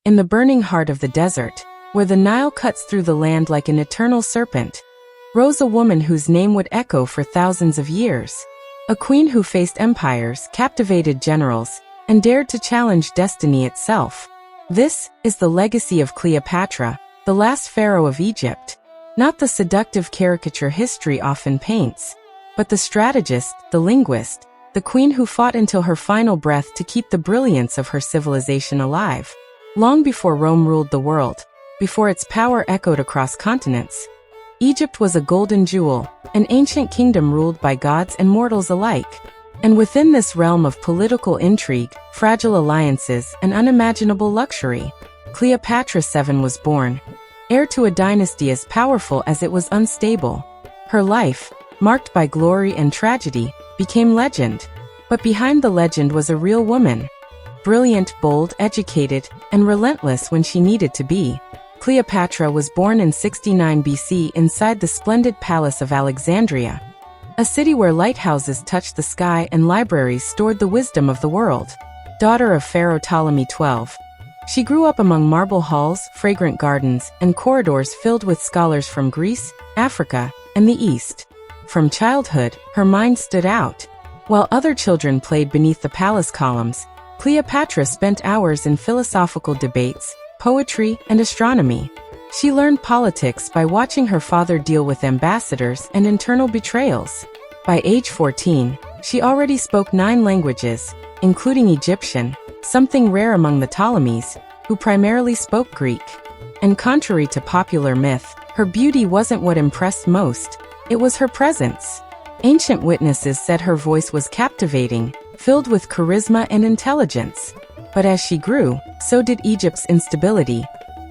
In the burning heart of the desert, where the Nile cuts through the land like an eternal serpent, rose a woman whose name would echo for thousands of years. A queen who faced empires, captivated generals, and dared to challenge destiny itself. This is the legacy of Cleopatra, the last pharaoh of Egypt. Not the seductive caricature history often paints, but the strategist, the linguist, the queen who fought until her final breath to keep the brilliance of her civilization alive. Long before Rome ruled the world, before its power echoed across continents, Egypt was a golden jewel, an ancient kingdom ruled by gods and mortals alike. And within this realm of political intrigue, fragile alliances, and unimaginable luxury, Cleopatra VII was born, heir to a dynasty as powerful as it was unstable. Her life, marked by glory and tragedy, became legend. But behind the legend was a real woman. Brilliant, bold, educated, and relentless when she needed to be. Cleopatra was born in 69 BC inside the splendid palace of Alexandria, a city where lighthouses touched the sky and libraries stored the wisdom of the world. Daughter of Pharaoh Ptolemy XII, she grew up among marble halls, fragrant gardens, and corridors filled with scholars from Greece, Africa, and the East. From childhood, her mind stood out. While other children played beneath the palace columns, Cleopatra spent hours in philosophical debates, poetry, and astronomy. She learned politics by watching her father deal with ambassadors and internal betrayals. By age 14, she already spoke 9 languages, including Egyptian, something rare among the Ptolemies, who primarily spoke Greek. And contrary to popular myth, her beauty wasn't what impressed most, it was her presence. Ancient witnesses said her voice was captivating, filled with charisma and intelligence. But as she grew, so did Egypt's instability.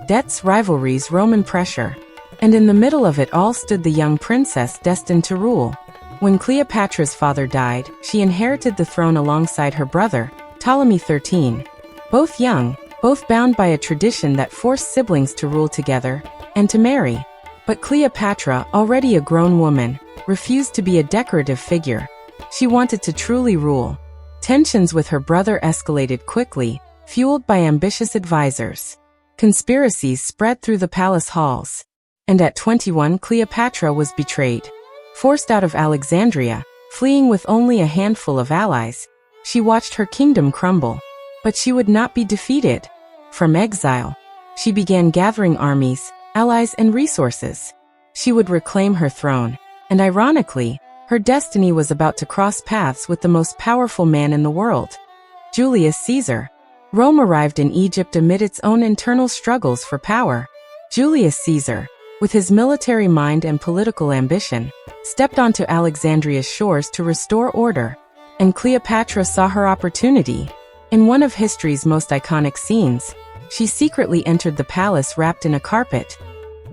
Debts, rivalries, Roman pressure. And in the middle of it all stood the young princess destined to rule. When Cleopatra's father died, she inherited the throne alongside her brother, Ptolemy XIII. Both young, both bound by a tradition that forced siblings to rule together and to marry. But Cleopatra, already a grown woman, refused to be a decorative figure. She wanted to truly rule. Tensions with her brother escalated quickly, fueled by ambitious advisors. Conspiracies spread through the palace halls. And at 21, Cleopatra was betrayed. Forced out of Alexandria, fleeing with only a handful of allies, she watched her kingdom crumble. But she would not be defeated. From exile, she began gathering armies, allies, and resources. She would reclaim her throne. And ironically, her destiny was about to cross paths with the most powerful man in the world, Julius Caesar. Rome arrived in Egypt amid its own internal struggles for power. Julius Caesar, with his military mind and political ambition, stepped onto Alexandria's shores to restore order. And Cleopatra saw her opportunity. In one of history's most iconic scenes, she secretly entered the palace wrapped in a carpet,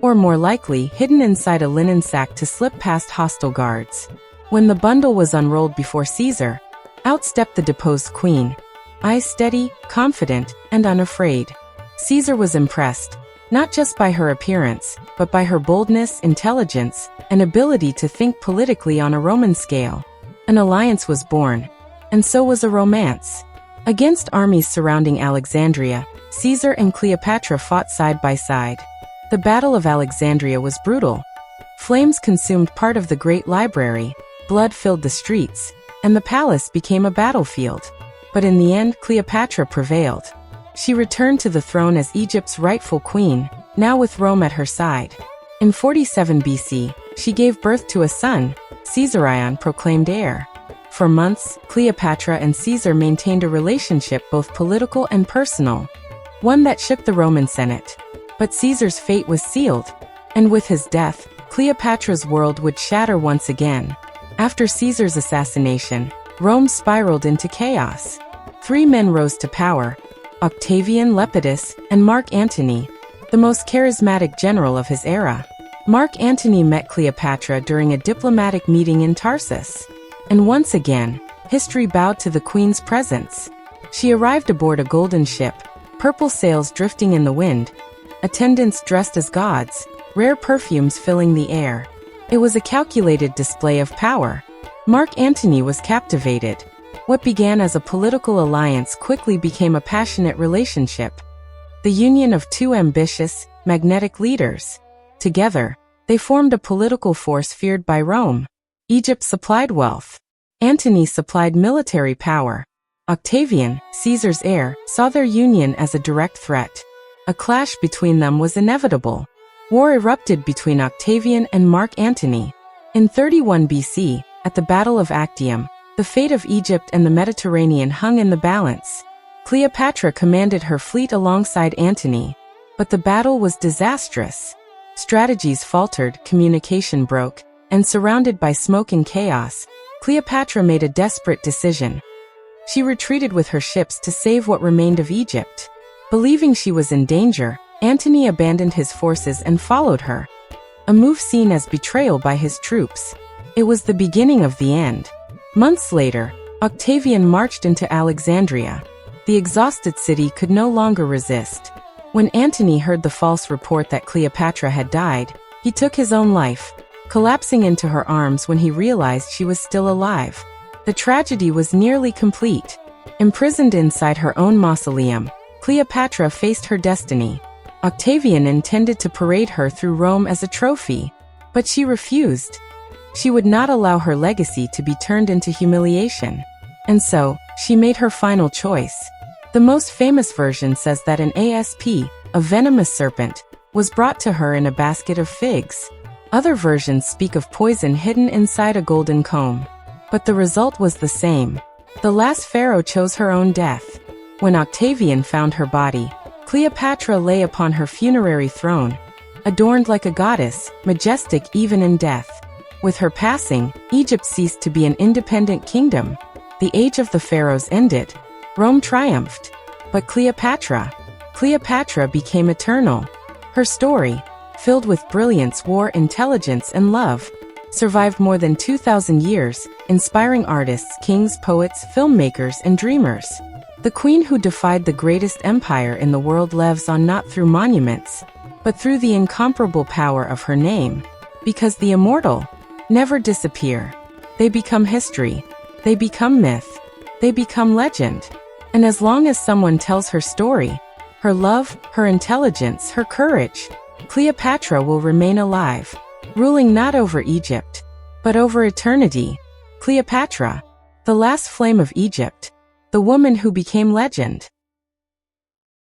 or more likely, hidden inside a linen sack to slip past hostile guards. When the bundle was unrolled before Caesar, out stepped the deposed queen, eyes steady, confident, and unafraid. Caesar was impressed, not just by her appearance, but by her boldness, intelligence, and ability to think politically on a Roman scale. An alliance was born, and so was a romance. Against armies surrounding Alexandria, Caesar and Cleopatra fought side by side. The Battle of Alexandria was brutal. Flames consumed part of the Great Library, blood filled the streets, and the palace became a battlefield. But in the end, Cleopatra prevailed. She returned to the throne as Egypt's rightful queen, now with Rome at her side. In 47 BC, she gave birth to a son, Caesarion, proclaimed heir. For months, Cleopatra and Caesar maintained a relationship both political and personal, one that shook the Roman Senate. But Caesar's fate was sealed, and with his death, Cleopatra's world would shatter once again. After Caesar's assassination, Rome spiraled into chaos. 3 men rose to power: Octavian, Lepidus, and Mark Antony, the most charismatic general of his era. Mark Antony met Cleopatra during a diplomatic meeting in Tarsus. And once again, history bowed to the queen's presence. She arrived aboard a golden ship, purple sails drifting in the wind, attendants dressed as gods, rare perfumes filling the air. It was a calculated display of power. Mark Antony was captivated. What began as a political alliance quickly became a passionate relationship. the union of two ambitious, magnetic leaders. Together, they formed a political force feared by Rome. Egypt supplied wealth. Antony supplied military power. Octavian, Caesar's heir, saw their union as a direct threat. A clash between them was inevitable. War erupted between Octavian and Mark Antony. In 31 BC, at the Battle of Actium, the fate of Egypt and the Mediterranean hung in the balance. Cleopatra commanded her fleet alongside Antony, but the battle was disastrous. Strategies faltered, communication broke, and surrounded by smoke and chaos, Cleopatra made a desperate decision. She retreated with her ships to save what remained of Egypt. Believing she was in danger, Antony abandoned his forces and followed her, a move seen as betrayal by his troops. It was the beginning of the end. Months later, Octavian marched into Alexandria. The exhausted city could no longer resist. When Antony heard the false report that Cleopatra had died, he took his own life, collapsing into her arms when he realized she was still alive. The tragedy was nearly complete. Imprisoned inside her own mausoleum, Cleopatra faced her destiny. Octavian intended to parade her through Rome as a trophy, but she refused. She would not allow her legacy to be turned into humiliation. And so, she made her final choice. The most famous version says that an asp, a venomous serpent, was brought to her in a basket of figs. Other versions speak of poison hidden inside a golden comb. But the result was the same. The last pharaoh chose her own death. When Octavian found her body, Cleopatra lay upon her funerary throne, adorned like a goddess, majestic even in death. With her passing, Egypt ceased to be an independent kingdom. The age of the pharaohs ended. Rome triumphed. But Cleopatra became eternal. Her story, filled with brilliance, war, intelligence, and love, survived more than 2,000 years, inspiring artists, kings, poets, filmmakers, and dreamers. The queen who defied the greatest empire in the world lives on not through monuments, but through the incomparable power of her name. Because the immortal never disappear. They become history. They become myth. They become legend. And as long as someone tells her story, her love, her intelligence, her courage, Cleopatra will remain alive, ruling not over Egypt, but over eternity. Cleopatra, the last flame of Egypt, the woman who became legend.